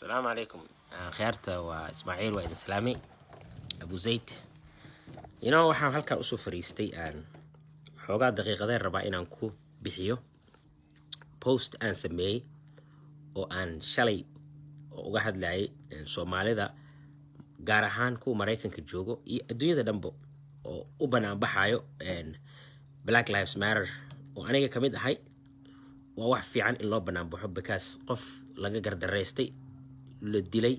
السلام عليكم. خيارته وإسماعيل وإذن سلامي أبو زيد. waxaan halkan usoo fariistay aan xoogaa daqiiqadeen rabaa inaan ku bixiyo post aan sameeyay oo aan shalay uga hadlayay Soomaalida gaar ahaan kuwa Mareykanka joogo iyo adduunyada dhanba oo u banaan baxayo Black Lives Matter oo aniga kamid ahay. waa wax fiican in loo banaan baxo because qof laga gardareystay la dilay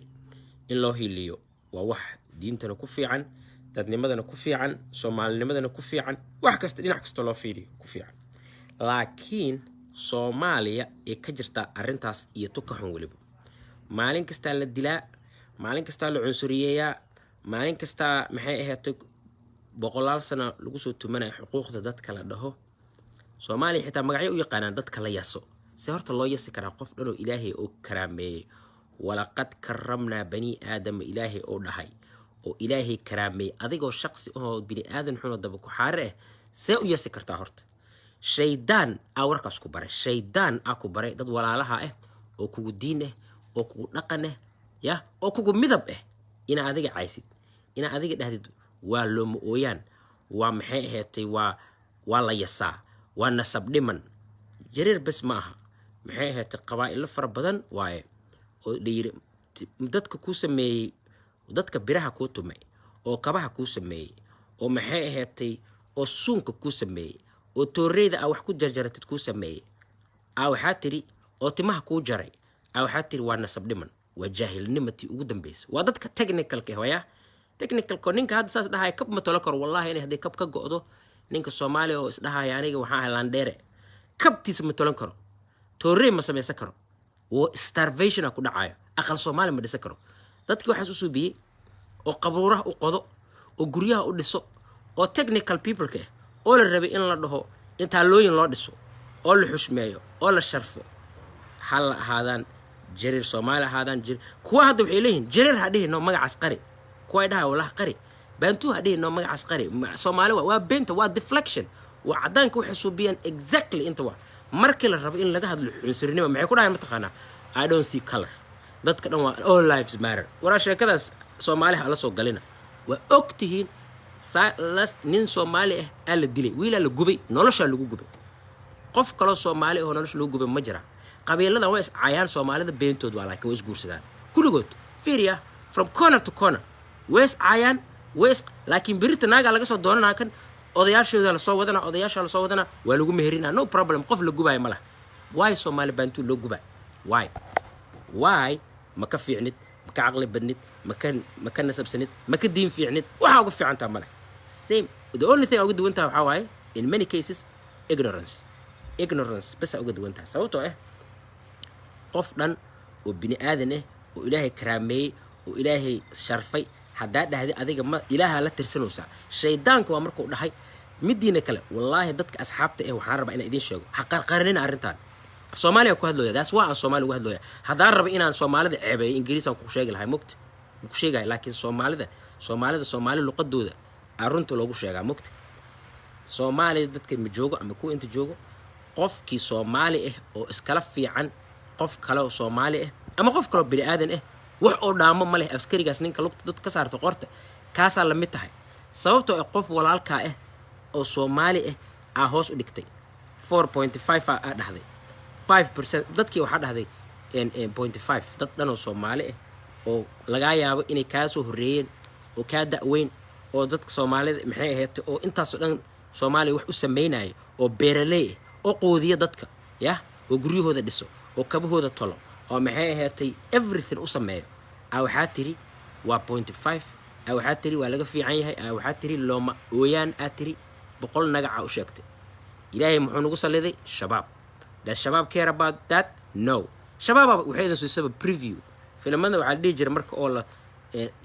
in loo hiliyo waa wax diintana ku fiican, dadnimadana ku fiican, Soomaalinimadana ku fiican, wax kasta dhinac kasta loo fiiriyo ku fiican. laakiin Soomaaliya ee ka jirta arintaas iyo tukaxun waliba maalin kasta la dilaa, maalin kasta la cunsuriyeeyaa, maalin kasta maxay ahayd boqolaal sano lagu soo tumanay xuquuqda dadka la dhaho. Soomaaliya xitaa magacyo u yaqaanaan dadka la yaso si horta loo yasi karaa qof dhan oo Ilaahay oo karaameeyay. walaqad karramnaa bani aadama Ilaahay oo dhahay oo Ilaahay karaameeyay adigoo shaqsi oo bini aadan xun oo daba ku xaare see u yasi kartaa horta. shaydaan aa warkaas ku baray, shaydaan aa ku baray dad walaalaha oo kugu diin oo kugu dhaqan ya oo kugu midab ina adiga caysid, ina adiga dhahdid waa looma ooyaan, waa maxay ahaatay waa la yasaa, waa nasab dhiman. jareer bas maaha, maxay ahaatay qabaa'ilo fara badan waaye oo dhiyir dadka ku sameeyay, dadka biraha ku tumay oo kabaha ku sameeyay oo maxay ahaatay oo suunka ku sameeyay oo tooreyda wax ku jarjaratid ku sameeyay waxa tiri oo timaha ku jaray waxa tiri waa nasab dhiman, waa jaahilnimati ugu dambeysay. waa dadka technical-ka hooya technical-ko ninka hadda saas dhahay kab ma tolo karo wallahi inay haday kab ka go'do ninka Soomaali oo isdhahay aniga waxaan Highlandere kabtiisa ma tolan karo, toorey ma sameeysan karo, oo starvation ku dhacayo aqal Soomaali ma dhisan karo. dadkii waxaas u suubiyay oo qabuuraha u qodo oo guryaha u dhiso oo technical people-ka oo la rabay in la dhaho inta looyin loo dhiso oo la xushmeeyo oo la sharfo hal ahaadaan jareer Soomaali ahaadaan jir kuwa hadda waxay leeyihiin jareer hadhiino magacaas qari, kuwa dhahay wallahi qari bantu hadhiino magacaas qari. Soomaali waa beenta, waa deflection, waa cadaanka waxay suubiyaan exactly inta waa markii la rabo in laga hadlo xunsurnimo maxay ku dhahay mataqaana I don't see color. dadka dhan waa all lives matter. wara sheekadaas Soomaaliha la soo galina waa ogtihiin nin Soomaali la dilay, wiil la gubay, nolosha lagu gubay. qof kale Soomaali oo nolosha lagu gubay ma jira. qabiilada way is caayaan Soomaalida beentood waa laakiin way is guursadaan kulligood fiiriya from corner to corner way is caayaan laakiin birita naaga laga soo doonanaa kan odayaashooda la soo wadana, odayaasha la soo wadana waa lagu meherina no problem. qof la gubay ma laha. why Soomaali bantu loo gubay? why ma ka fiicnid, ma ka aqli badnid, ma ka nasabsanid, ma ka diin fiicnid, waxa ugu fiicantaa ma laha. same the only thing ugu duwantaa waxa waaye in many cases ignorance bas ugu duwantaa. sababtoo qof dhan oo bini aadan oo Ilaahay karaameeyay oo Ilaahay sharfay hadaa dhahday adiga ma Ilaaha la tirsanaysa. shaydaanku waa markuu dhahay midiina kale wallahi dadka asxaabta waxaan rabaa inaan idin sheego ha qarqarinina arintan. Soomaaliya ku hadlooya that's why Soomaali ugu hadlooya. hadaan raba inaan Soomaalida ceebeeyo Ingiriisiga ku sheegi lahay mugti ku sheegay, laakiin Soomaali luqadooda arunta loogu sheegaa mugti. Soomaalida dadka ma joogo ama ku inta joogo qofkii Soomaali oo iskala fiican qof kale oo Soomaali ama qof kale oo bini aadan wax oo dhaamo ma leh. askarigaas ninka lugta dad ka saarto qorta kaasa la mid tahay. sababtoo qof walaalka oo Soomaali hoos u dhigtay 4.5 dhahday 5% dadkii waxa dhahday 0.5 dad dhan oo Soomaali oo laga yaabo inay ka soo horeeyeen oo ka da'weyn oo dadka Soomaalida maxay ahayd oo intaas dhan Soomaali wax u sameeyay oo beeraley oo qoodiya dadka oo guryahooda dhiso oo kabahooda tolo oo maxay ahaatay everything u sameeyo waxa tiri waa 0.5 waxa tiri waa laga fiican yahay waxa tiri looma ooyaan tiri boqol nagaca u sheegtay. Ilaahay muxuu nagu saliday shabaab. Does shabaab care about that? No. shabaab waxay idin soo preview filimada waxa dhigi jiray marka oo la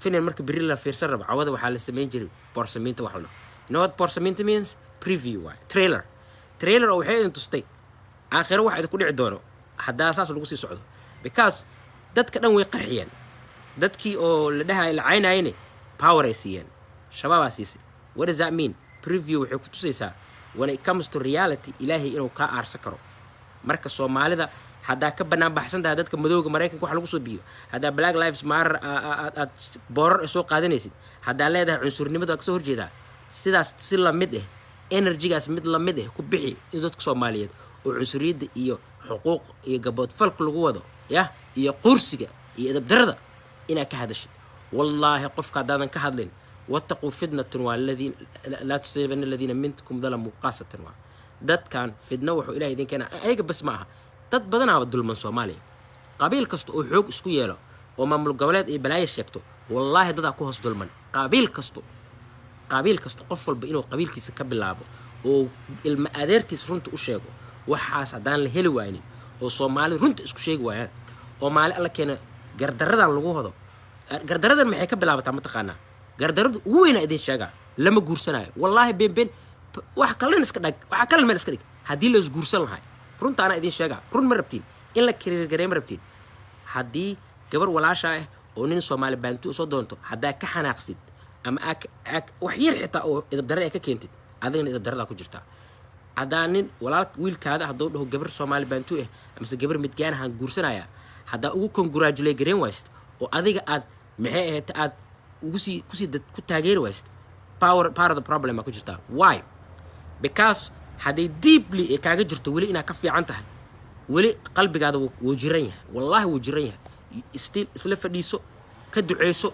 filim marka biri la fiirsan rabo cawada waxa la sameyn jiray borsamiinta wax la you know what borsamiinta means? Preview waa trailer oo waxay idin tustay aakhiro waxa idin ku dhici doono hadaa saas lagu sii socdo because dadka dhan way qarxiyeen. dadkii oo la dhahay la caynayeen power ay siiyeen shabaab siisay. what does that mean? Preview waxay ku tusaysaa when it comes to reality Ilaahay inuu ka aarsa karo. marka Soomaalida haddaa ka bannaan baxsan tahay dadka madowga maraykanka wax lagu soo biyo haddaa black lives matter aad boorar soo qaadanaysid haddaa leedahay cunsurnimada ka soo horjeedaa sidaas si la mid ah energygaas mid la mid ah ku bixi in dadka Soomaaliyeed oo cunsuriyada iyo xuquuq iyo gabood falk lagu wado iyo qursiga iyo edab darada ina ka hadashid wallahi qofka daadan ka hadlin wattaqu fitnatan walladin la tusibanna alladina minkum dhalamu qasatan wa dadkan fidna wuxuu ilaahay idin keena ayaga bas ma aha dad badan oo dulman Soomaaliya qabiil kasto oo xoog isku yeelo oo maamul goboleed iyo balaayo sheegto wallahi dad ku hoos dulman qabiil kasto qof walba inuu qabiilkiisa ka bilaabo oo ilma adeertiis runta u sheego waxaas hadaan la heli waaynin oo Soomaali runta isku sheegi waayaan oo maali alla keena gardaradan lagu wado gardaradan maxay ka bilaabataa ma taqaana gardaradu ugu weyn idin sheega lama guursanayo wallahi been wax kale iska dhag waxa kale meel iska dhig hadii la is guursan lahay runta ana idin sheega run ma rabtiin in la kiriir gareem rabtiin hadii gabar walaasha ah oo nin Soomaali baantu soo doonto hadaa ka xanaaqsid ama wax yar xitaa oo idab darada ka keentid adigna idab darada ku jirta adaanin walaal wiilkaada hadoo dhaho gabar Soomaali baantu ah ama gabar midgaan ahaan guursanaya hadaa ugu congratulate gareem wayst oo adiga aad maxay ahayd aad ugu si dad ku taageer wayst part of the problem ku jirta why because haday deeply kaaga jirto wali ina ka fiican tahay wali qalbigaada wuu jiran yahay wallahi wuu jiran yahay still isla fadhiiso ka duceyso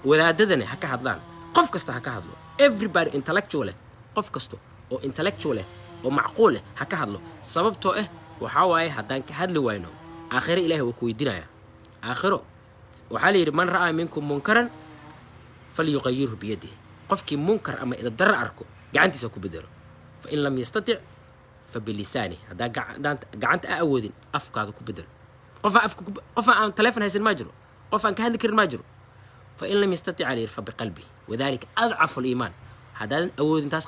wadaadadana ha ka hadlaan qof kasta ha ka hadlo everybody intellectual qof kasta oo intellectual oo macquul ha ka hadlo sababtoo waxa waaye hadaan ka hadli wayno aakhiro ilaahay wuu ku weydiinaya aakhiro waxa la yiri man ra'a minkum munkaran falyughayyirhu bi yadihi qofkii munkar ama idab dar arko gacantiisa ku bedelo fa in lam yastati' fa bilisani hada gacanta awoodin afkaada ku bedelo qof aan telefoon haysan ma jiro qof aan ka hadli karin ma jiro fa in lam yastati' alayhi fa biqalbi wadaalika ad'afu al-iiman hadaan awoodin taas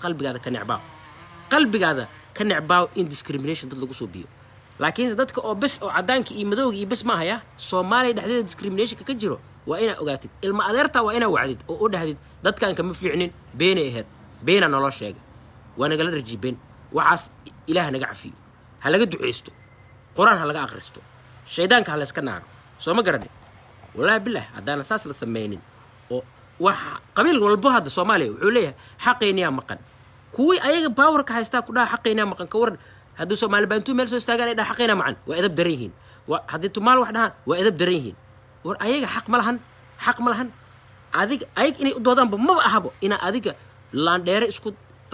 qalbigaada ka necbaaw in discrimination dad lagu soo biyo laakiin dadka oo bas oo cadaanka iyo madowga iyo bas ma haya Soomaaliya dhaxdeeda discrimination ka jiro waa ina ogaatid ilma adeerta waa ina wacdid oo u dhahdid dadkan kama fiicnin beenay ahayd beena nolol sheegay wana gal rajibeen waxaas ilaahay naga cafiyo ha laga duceysto quraan ha laga akhristo shaydaanka ha la iska naaro soo ma garanay wallahi billah hadana saas la sameeynin oo waxa qabiil walba hadda Soomaaliya wuxuu leeyahay xaqeeniya maqan kuwi ayaga power ka haysta ku dhaha xaqeeniya maqan ka waran hadda Soomaali baantu meel soo istaagaan ay dhaha xaqeena macaan waa edab dareeyin waa hadii tumaal wax dhahan waa edab dareeyin war ayaga xaq ma lahan adiga inay u doodaan ma ahabo ina adiga laan dheere isku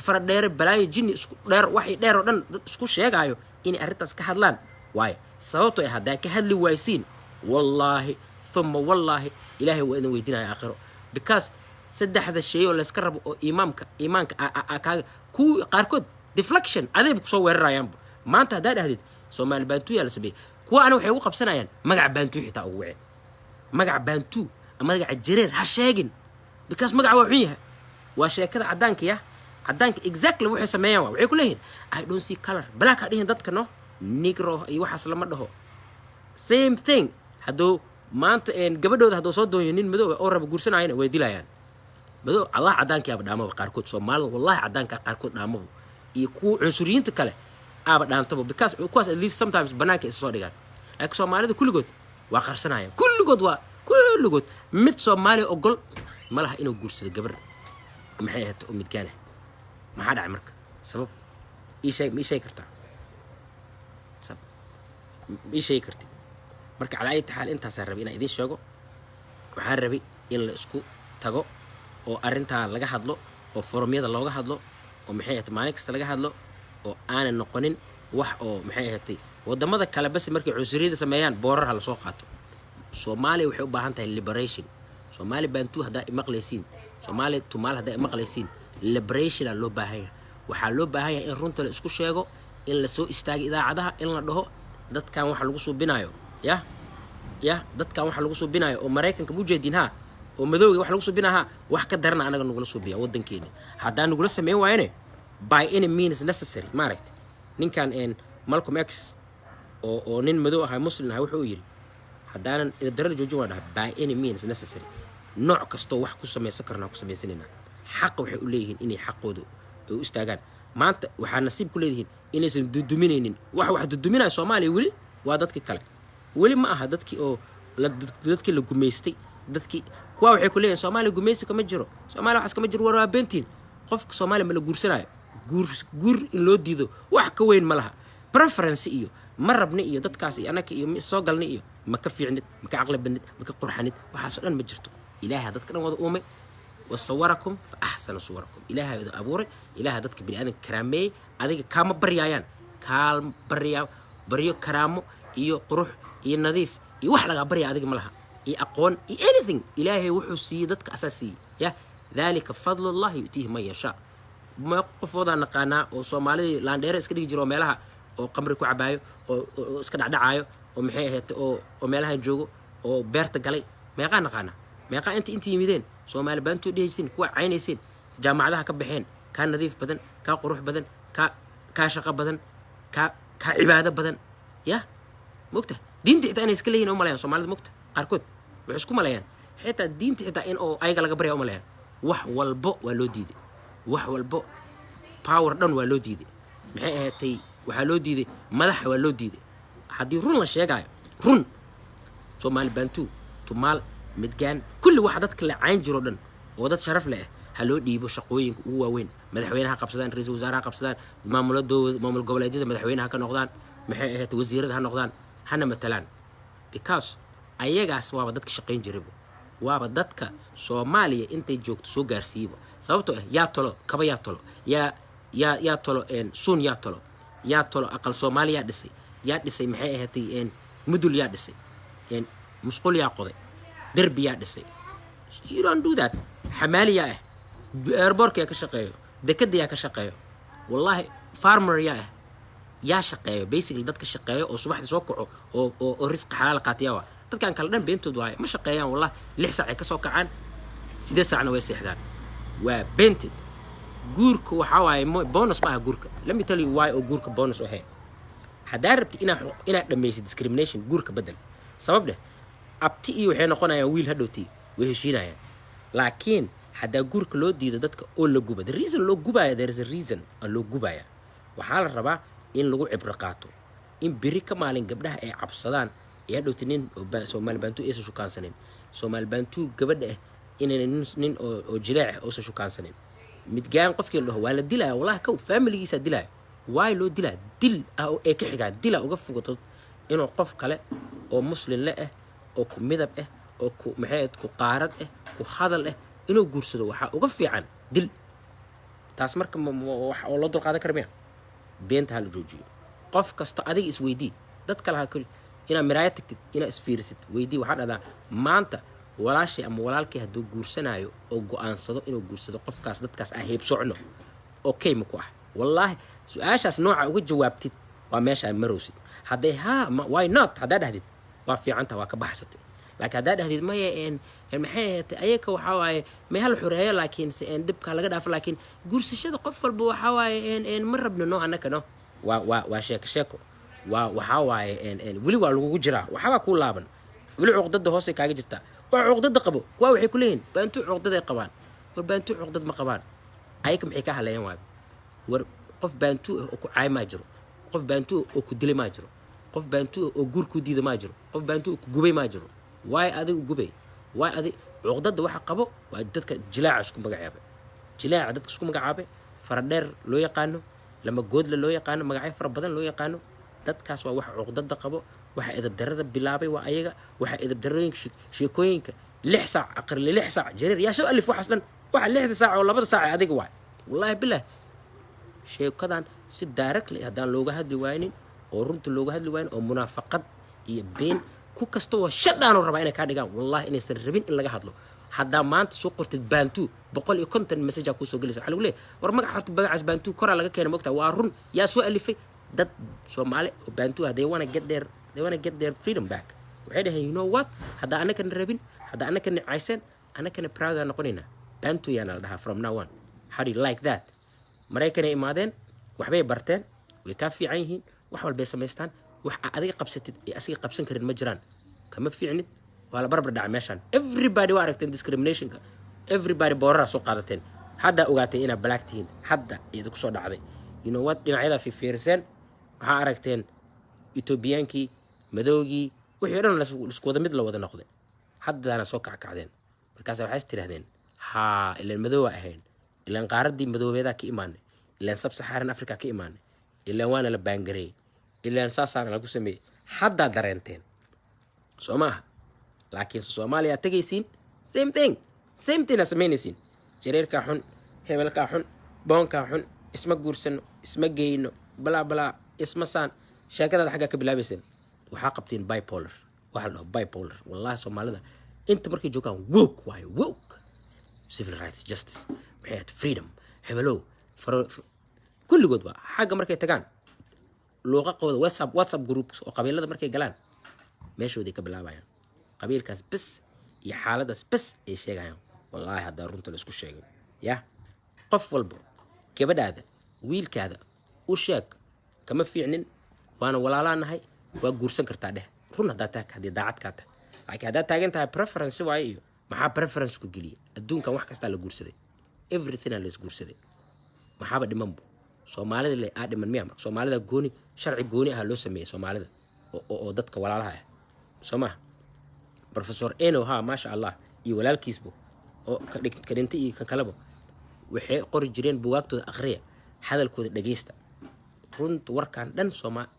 fara dheere balaayo jinni isku dheer waxay dheer oo dhan isku sheegayo inay arintaas ka hadlaan waay sababtoo ay hadaa ka hadli waysiin wallahi thumma wallahi ilaahay waa idin weydiinaya aakhiro because saddexda shay oo la iska rabo oo iimaanka ku qaarkood deflection adeeb ku soo weerarayaan maanta hadaa dhahdid Soomaali baantu yaa la sameeyay kuwa ana waxay ugu qabsanayaan magac baantu xitaa ugu wacay magac baantu ama magac jireer ha sheegin because magac waa xun yahay waa sheekada cadaanka exactly waxay sameeyaan waxay ku leeyihiin I don't see color black ha dhihin dadka no negro iyo waxaas lama dhaho same thing hadoo maanta gabadhooda hadoo soo dooyo nin madow oo raba guursanayna way dilayaan madow Allah cadaanka aba dhaamo qaarkood Soomaaliya wallahi cadaanka qaarkood dhaamo iyo ku cunsuriyiinta kale aba dhaantaba because at least sometimes banaanka is soo dhigaan laakiin Soomaalida kulligood waa qarsanayaan kulligood mid Soomaali ogol malaha inuu guursado gabar maxay ahayd oo midkaan maxaa dhacay marka sabab ii shay kartaa sabab ii shay karti marka calaay taxal intaas aan rabay inaan idin sheego waxaan rabay in la isku tago oo arinta laga hadlo oo forumyada looga hadlo oo maxay ahayd maalin kasta laga hadlo oo aanan noqonin wax oo maxay ahayd wadamada kale bas markay cunsuriyada sameeyaan boorar la soo qaato Soomaaliya waxay u baahan tahay liberation Soomaali baantu hadaa maqlaysiin Soomaali tumaal hadaa maqlaysiin liberation loo baahan yahay waxa loo baahan yahay in runta la isku sheego in la soo istaago idaacadaha in la dhaho dadkan waxa lagu soo binayo dadkan waxa lagu soo binayo oo Mareykanka mujeedinha oo madowga waxa lagu soo binaha wax ka darna anaga nugula soo biya wadankeena hadaa nugula sameeyay waayne by any means necessary maaragtay ninkan Malcolm X oo nin madow ah muslim ah wuxuu yiri hadaanan darada joojin waa dhahay by any means necessary nooc kasto wax ku sameeysan karnaa ku sameeysanina xaq waxay u leeyihiin inay xaqoodu u istaagaan maanta waxa nasiib ku leeyihiin inaysan duduminaynin wax duduminay Soomaaliya wali waa dadkii kale weli ma aha dadkii oo dadkii la gumaystay dadkii kuwa waxay ku leeyihiin Soomaaliya gumaysi kama jiro Soomaaliya waxaas kama jiro waa beentiin qofka Soomaaliya ma la guursanayo guur in loo diido wax ka weyn ma laha preference iyo ma rabni iyo dadkaas iyo anaka iyo soo galnay iyo ma ka fiicnid ma ka aqli badnid ma ka qurxanid waxaas dhan ma jirto ilaahay dadka dhan wada uumay wasawarakum fa ahsana suwarakum ilaahay wada abuuray ilaahay dadka bini aadan karaamay adiga kama baryayaan kaal baryo karaamo iyo qurux iyo nadiif iyo wax laga barya adiga ma laha iyo aqoon iyo anything ilaahay wuxuu siiyay dadka asaasi ya dhalika fadlullah yu'tihi man yasha ma qofooda naqaana oo Soomaaliya laandheer iska dhigi jiro meelaha oo qamri ku cabaayo oo iska dhacdhacayo oo maxay ahayd oo meelaha joogo oo beerta galay meeqa naqaana meeqa inta yimideen Soomaali baantu dhehaysin kuwa caynaysin jaamacadaha ka baxeen ka nadiif badan ka qurux badan ka shaqo badan ka cibaado badan ya mugta diinta xitaa inay iska leeyihiin oo malayaan Soomaalida mugta qaarkood waxay isku malayaan xitaa diinta xitaa in oo ayaga laga baryo oo malayaan wax walbo waa loo diiday wax walbo power dhan waa loo diiday maxay ahaatay waxa loo diiday madax waa loo diiday hadii run la sheegayo run Soomaali bantu tumaal midgaan kulli waxa dadka la cayn jiro dhan oo dad sharaf leh ha loo dhiibo shaqooyinka ugu waaweyn madaxweynaha qabsadaan ra'iisul wasaaraha qabsadaan maamul goboleedyada madaxweynaha ka noqdaan maxay ahaatay wasiirada ha noqdaan hana matalaan because ayagaas waaba dadka shaqayn jiray waaba dadka Soomaaliya intay joogto soo gaarsiibo sababtoo yaa tolo kaba yaa tolo yaa tolo suun yaa tolo aqal Soomaaliya dhisay maxay ahaatay mudul yaa dhisay musqul yaa qoday دربي يا دسي you don't do that حمالي يا airport يا كشقيو دكد يا كشقيو والله farmer يا شقيو basically دتك شقيو أو صباح تسوقعو أو رزق حلال قاتيوا دتك كان كلنا بنتو دواي ما شقيان والله لح ساعة كسوقعان سيد ساعة نويس إحدان وبنتد جورك وحواي بونس معها جورك let me tell you why أو جورك بونس وهي حداربت إنا لما يصير discrimination جورك بدل سبب ده abti iyo waxay noqonayaan wiil hadhowti way heshiinayaan laakiin hada guurka loo diido dadka oo la guba the reason loo gubaya there is a reason loo gubaya waxa la rabaa in lagu cibro qaato in biri ka maalin gabdhaha ay cabsadaan ee hadhowtinin Soomaali bantu ee shukaansaneen Soomaali bantu gabadha nin oo jileec oo shukaansaneen midgaan qofkii loo waa la dilaa wallahi ka family-giisa dilaa way loo dilaa dil ee ka xigaa dila uga fogato inuu qof kale oo muslim la oo ku midab oo ku maxay ku qaarad ku hadal inuu guursado waxa uga fiican dil taas marka wax oo loo dulqaadan karmiya beenta hal joojiyo qof kasta adiga isweydii dad kale ha kul ina miraayad tagtid ina isfiirsid weydii waxa dhada maanta walaashay ama walaalkii haduu guursanayo oo go'aansado inuu guursado qofkaas dadkaas ah heeb socno okay ma ku ah wallahi su'aashaas nooca uga jawaabtid waa meesha marowsid haday why not hadaa dhahdid waa fiicanta waa ka baxsatay laakiin hadaa dhahdid ma maxay ayaka waxa waaye ma hal xureeyo laakiin dibka laga dhaafo laakiin guursashada qof walba waxa waaye ma rabno no anaka no waa sheeko waxa waaye wili waa lagu jiraa waxa ku laaban wili cuqdada hoose kaaga jirta waa cuqdada qabo waa waxay ku leeyihiin baantu cuqdada qabaan war baantu cuqdad ma qabaan ayaka maxay ka haleeyaan war qof baantu oo ku caay ma jiro qof baantu oo ku dilay ma jiro qof baantu oo guur ku diido ma jiro qof baantu ku gubay ma jiro way adigu gubay way adigu cuqdada waxa qabo waa dadka jilaaca isku magacaabay jilaaca dadka isku magacaabay faradheer loo yaqaano lama goodla loo yaqaano magacyo fara badan loo yaqaano dadkaas waa wax cuqdada qabo waxa edab darada bilaabay waa ayaga waxa edab darooyinka sheekooyinka 6 saac aqri 6 saac jareer yaa soo alif waxas dhan waxa 6 saac oo 2 saac adiga waay wallahi billah sheekadan si directly hadaan looga hadli waaynin oo runta looga hadli waaynin oo munaafaqad iyo been ku kasto waa shadaan raba inay ka dhigaan wallahi inay rabin in laga hadlo hadda maanta soo qortid baantu 150 message ku soo galaysa waxa lagu leeyahay war magaca bagaas baantu kora laga keenay mogta waa run yaa soo alifay dad Soomaali oo baantu they want to get their freedom back waxay dhahay you know what hadda anaka rabin hadda anaka aysan anaka proud aan noqonayna baantu yana la dhaha from now on how do you like that Mareykan imaadeen waxbay barteen way ka fiican yihiin wax walba sameystaan wax adiga qabsatid ee asiga qabsan karin ma jiraan kama fiicnid wala barbar dhac meeshan everybody waa aragteen discrimination ka everybody boorara soo qaadateen hadda ogaatay ina black teen hadda iyada ku soo dhacday you know what dhinacyada fi fiirsan waxa aragteen Ethiopiankii madowgii wixii dhan la isku wada mid la wada noqday haddana soo kackacdeen markaas waxay istirahdeen ilaan madow ahayn ilaan qaaradii madoobeeda ka imaanay ilaan sub-Saharan Africa ka imaanay ilaan waana la baangareey ilaan saasaan lagu sameeyay hadda dareenteen Soomaha laakiin Soomaaliya tagaysiin same thing sameynaysiin jareerka xun hebelka xun boonka xun isma guursano isma geeyno bla isma saan sheekada xagga ka bilaabaysan waxa qabteen bipolar waxa la bipolar wallahi Soomaalida inta markay joogaan woke civil rights justice freedom hebelo kulligood waa xagga markay tagaan luuqaqooda whatsapp groups oo qabiilada markay galaan meeshoodii ka bilaabayaan qabiilkaas bas iyo xaaladaas bas ay sheegayaan wallahi hadda runta la isku sheegay ya qof walba gabadhaada wiilkaada u sheeg kama fiicnin waana walaalaanahay waa guursan kartaa dheh run haddaa taag haddii daacad kaa tahay laakiin haddaa taagan tahay preference waaye iyo maxaa preference ku geliyay adduunkan wax kastaa la guursaday everything la isguursaday maxaaba dhimanbu Soomaalida le dhiman miya marka Soomaalida gooni sharci gooni ah loo sameeyay Soomaalida oo dadka walaalaha ah Soomaha Professor Eno masha Allah iyo walaalkiisbu oo ka dhintay iyo ka kalaba waxay qori jireen buugaagtooda akhriya hadalkooda dhageysta runta warkan dhan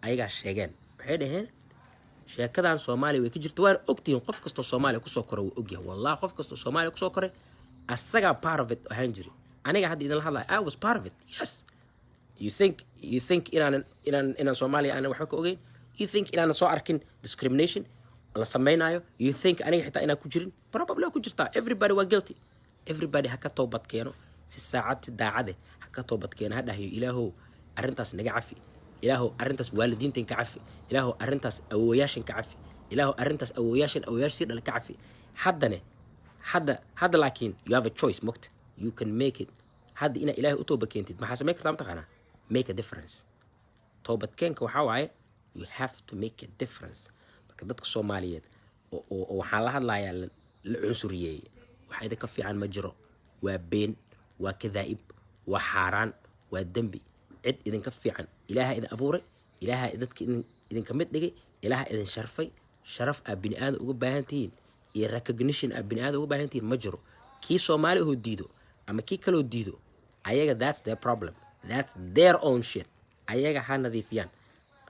ayaga sheegeen waxay dhaheen sheekadan Soomaaliya way ka jirto waan ogtiin qof kasto Soomaaliya ku soo koray wuu ogyahay wallahi qof kasto Soomaaliya ku soo koray asaga part of it ahaan jiri aniga hadda idin la hadlay I was part of it yes you think inaan Soomaaliya aan waxba ka ogeyn you think inaan soo arkin discrimination la sameeynayo you think aniga xitaa inaan ku jirin probably ku jirtaa everybody was guilty everybody ha ka toobad keeno si saacad daacade ha ka toobad keeno ha dhahayo ilaahow arrintaas naga cafi ilaahow arrintaas waalidiintan ka cafi ilaahow arrintaas awooyaashan ka cafi ilaahow arrintaas awooyaashii dhalay ka cafi hadda laakiin you have a choice moqta you can make it hadda ina ilaahay u toobad keentid maxaa sameyn kartaa mataqaanaa make a difference toobad keenka waxaa waaye you have to make a difference marka dadka Soomaaliyeed oo waxaa la hadlayaa la cunsuriyeeyay waxa idinka fiican ma jiro waa been waa kadaa'ib waa xaaraan waa dambi cid idinka fiican ilaahay idin abuuray ilaahay dadka idinka mid dhigay ilaahay idin sharfay sharaf bini aadam uga baahan tihiin iyo recognition bini aadam uga baahan tihiin ma jiro kii Soomaali oo diido ama kii kale oo diido ayaga that's their problem that's their own shit ayaga ha nadiifiyaan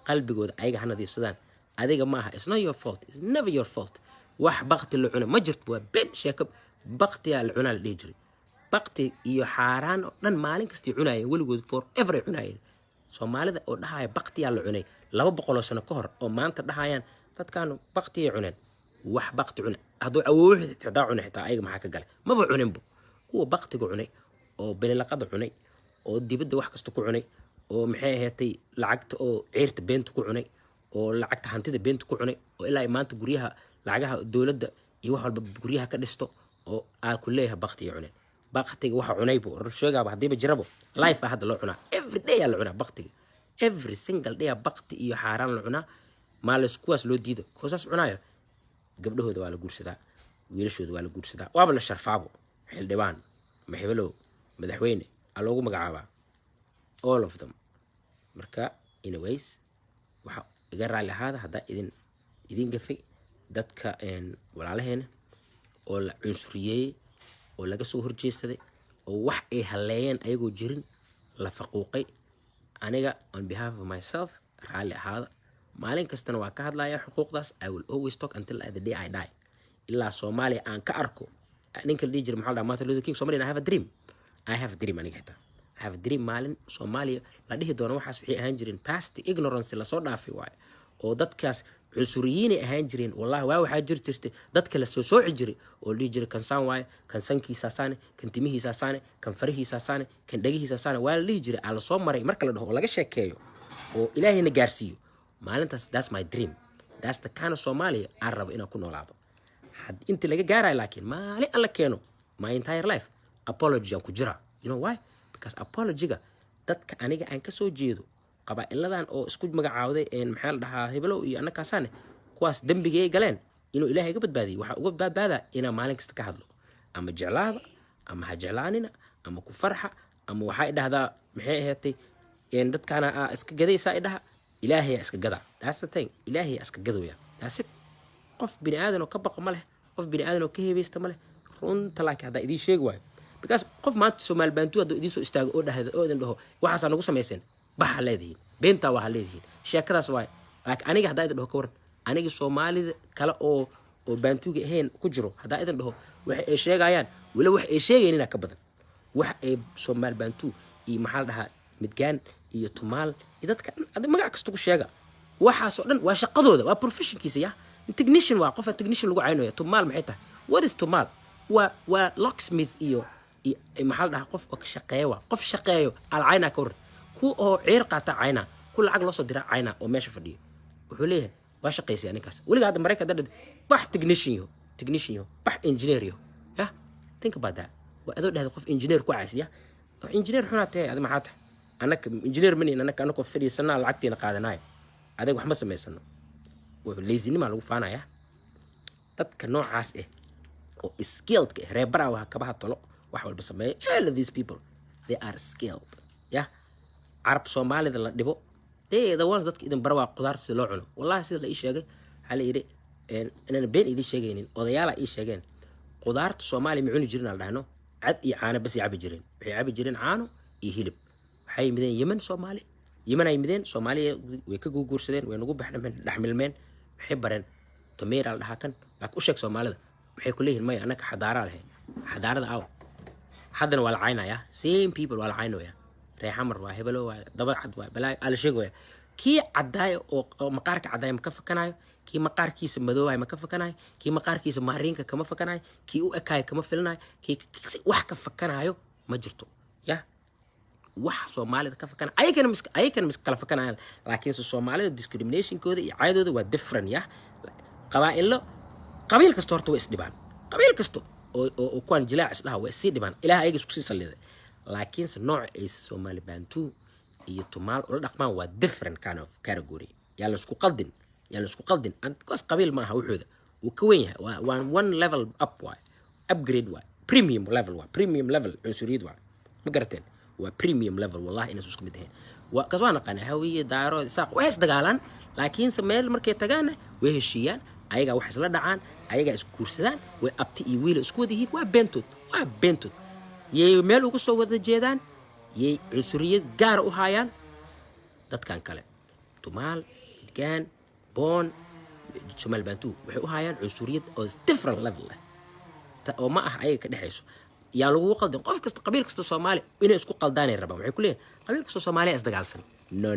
qalbigooda ayaga ha nadiifsadaan adiga maaha it's not your fault it's never your fault wax baqti la cunay ma jirto waa been sheekab baqti la cunaa la dhihi jiray baqti iyo xaaraan oo dhan maalin kasta cunaayeen weligood forever cunaayeen Soomaalida oo dhahaaya baqti la cunay 200 sano ka hor oo maanta dhahayaan dadkan baqti cuneen wax baqti cunay haduu awooxid xitaa cunay xitaa ayaga maxaa ka galay maba cuninbo kuwa baqtiga cunay oo bilaqada cunay oo dibadda wax kasta ku cunay oo maxay ahaatay lacagta oo ciirta beenta ku cunay oo lacagta hantida beenta ku cunay oo ilaa maanta guryaha lacagaha dawladda iyo wax walba guryaha ka dhisto oo ku leeyahay baqti cunay baqtiga waxa cunaybo sheegaba hadiiba jirabo life hadda loo cunaa every day la cunaa baqtiga every single day baqti iyo xaaraan la cunaa maalis kuwaas loo diido koosaas cunaayo gabdhahooda waa la guursadaa wiilashooda waa la guursadaa waaba la sharfaabo xildhibaan maxbelow madaxweyne loogu magacaabaa all of them marka anyways waxa iga raali ahaada hadda idin gafay dadka walaalaheena oo la cunsuriyay oo laga soo horjeesaday oo wax ay haleeyeen ayagoo jirin la faquuqay aniga on behalf of myself raali ahaada maalin kastana waa ka hadlayaa xuquuqdaas I will always talk until the day I die ilaa Soomaaliya aan ka arko ninka la jiro maxaa la dhahaa Martin Luther King Soomaaliya I have a dream aniga xitaa I have a dream maalin Soomaaliya la dhihi doono waxaas wixii ahaan jireen past ignorance la soo dhaafay waay oo dadkaas cunsuriyiin ahaan jireen wallahi waxa jirtay dadka la soo sooci jiray oo la jiray kan saan waay kan sankiisa saane kan timihiisa saane kan farihiisa saane kan dhagihiisa saane waa la jiray ala soo maray marka la dhaho laga sheekeeyo oo ilaahayna gaarsiiyo maalintaas that's my dream that's the kind of Somalia aan rabo inaan ku noolaado had inta laga gaaray laakiin maalin alla keeno my entire life apology aan ku jira you know why because apology-ga dadka aniga aan ka soo jeedo qabaa'iladan oo isku magacaawday maxaa la dhahaa hebelo iyo annakaasane kuwaas dambiga ay galeen inuu ilaahay ga badbaadiyo waxa uga badbaada inaan maalin kasta ka hadlo ama jeclaada ama ha jeclaanina ama ku farxa ama waxay dhahdaa maxay ahaatay dadkana iska gadaysaa dhaha ilaahay iska gada. That's the thing. Ilaahay iska gadooya. That's it. qof bini aadan oo ka baqa ma leh, qof bini aadan oo ka heebeysta ma leh. runta laakiin hadda idin sheegi waayo because qof maanta Soomaali baantu hadda idin soo istaago oo dhahdo oo idin dhaho waxaas nagu sameeyeen baxa leedihiin beenta waxa leedihiin sheekadaas waay laakiin aniga hadda idin dhaho ka waran aniga Soomaalida kale oo baantuga ahayn ku jiro hadda idin dhaho wax ay sheegayaan wala wax ay sheegayeen ka badan wax ay Soomaali baantu iyo maxal dhaha midgaan iyo tumaal dadka magac kasta ku sheega waxaas oo dhan waa shaqadooda waa professionkiisa ya technician waa qof technician lagu caynayo tumaal maxay tahay what is tumaal waa locksmith iyo maxal dhaha qof oo ka shaqeeyo qof shaqeeyo al cayna ka war ku oo ciir qaata cayna ku lacag loo soo dira cayna oo meesha fadhiyo wuxuu leeyahay waa shaqeysay ninkaas waliga hadda Mareykanka dad bax technician yo bax engineer yo ya think about that waa adoo dhahdo qof engineer ku caasiya engineer xuna tahay ad maxaa tahay anaka engineer mani anaka anako fadhiisana lacagteena qaadanaay adeeg wax ma sameysano wuxuu leesinima lagu faanaya dadka noocaas oo skilled reebara waxa ka bahatolo wax walba sameey all of these people they are skilled yeah arab Soomaalida la dhibo they the ones that idan barwa qudaar si loo cuno wallahi sida la ii sheegay hal yiri inaan been idin sheegaynin odayaal ay sheegeen qudaarta Soomaali ma cuni jireen aldahno cad iyo caano bas yaab jireen waxay yaab jireen caano iyo hilib waxay mideen Yemen Soomaali Yemen ay mideen Soomaaliya way ka guursadeen way nagu baxnameen dhaxmilmeen waxay bareen tameer al dhahakan la ku sheeg Soomaalida waxay ku leeyihiin may anaka xadaara lahayn xadaarada aaw haddana waa la caynaya same people waa la caynaya reexamar waa hebelo waa dabacad waa balaa al sheegaya kii cadaay oo maqaarka cadaay ma ka fakanayo kii maqaarkiisa madoow ma ka fakanayo kii maqaarkiisa maariinka kama fakanayo kii u ekaay kama filanayo kii wax ka fakanayo ma jirto ya wax Soomaalida ka fakana ayagana mis kala fakanayaan laakiin Soomaalida discrimination kooda iyo caydooda waa different ya qabiil kasta horta way isdhibaan qabiil kasta oo kuwan jilaac islaha way si dhibaan ilaahay ayaga isku sii saliiday laakiin nooc ay Soomaali baantu iyo tumaal oo dhaqmaan waa different kind of category yaa la isku qaldin and because qabiil ma aha wuxuuda uu ka weyn yahay waa one level up way upgrade way premium level cunsuriyad way ma garateen waa premium level wallahi inay isku mid yihiin waa kasoo naqaan hawiye daaro saaq way is dagaalan laakiin sameel markay tagaan way heshiiyaan ayaga wax isla dhacaan ayaga isku kursadaan way abti iyo wiil isku wadihiin waa bentood yey meel ugu soo wada jeedaan yey cunsuriyad gaar u hayaan dadkan kale tumaal midgaan boon Soomaali baantu waxay u hayaan cunsuriyad oo different level oo ma aha ayaga ka dhaxayso yaa lagu qaldin qof kasta qabiil kasta Soomaali inay isku qaldaanay rabaan waxay ku leeyahay qabiil kasta Soomaali is dagaalsan no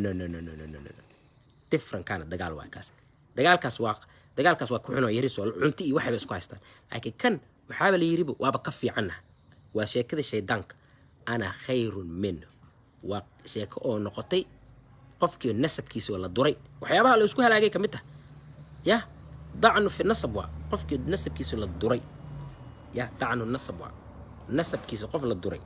different kind of dagaal waa kaas dagaalkaas waa ku xuno yariso cunti iyo waxba isku haystaan laakiin kan waxa la yiriba waaba ka fiicana waa sheekada shaydaanka ana khayrun min waa sheeko oo noqotay qofkii nasabkiisa la duray waxyaabaha la isku halaagay kamid ah ya dacnu fi nasab waa qofkii nasabkiisa la duray ya dacnu nasab waa nasabkiisa qof la duray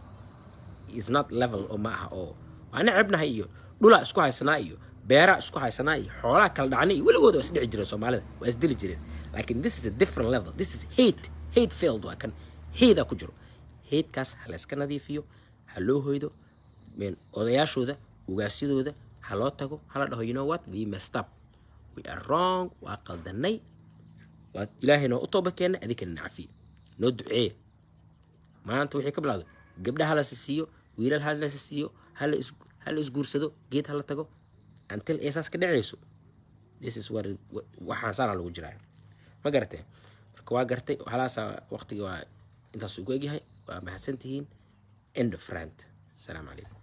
is not level oo ma aha oo ana cibnahay iyo dhula isku haysanaa iyo beera isku haysanaa iyo xoolaha kala dhacnay waligood waa isdhici jireen Soomaalida waa isdili jireen laakiin this is a different level this is hate filled waa kan hate ku jiro hate kaas hal iska nadiifiyo haloo hoydo men odayaashooda ugaasidooda haloo tago hala dhaho you know what we messed up we are wrong waa qaldanay waa ilaahayna u toobakeen adikana nacafi noo ducee maanta wixii ka bilaado gabdhaha la siiyo wiilal hal la siiyo hal isguursado geed hal tago until eesaas ka dhacayso this is what waxaan saara lagu jiraa ma garatay marka waa gartay halaasa waqtiga waa intaas ugu egyahay waa mahadsantihiin end of friend salaam alaykum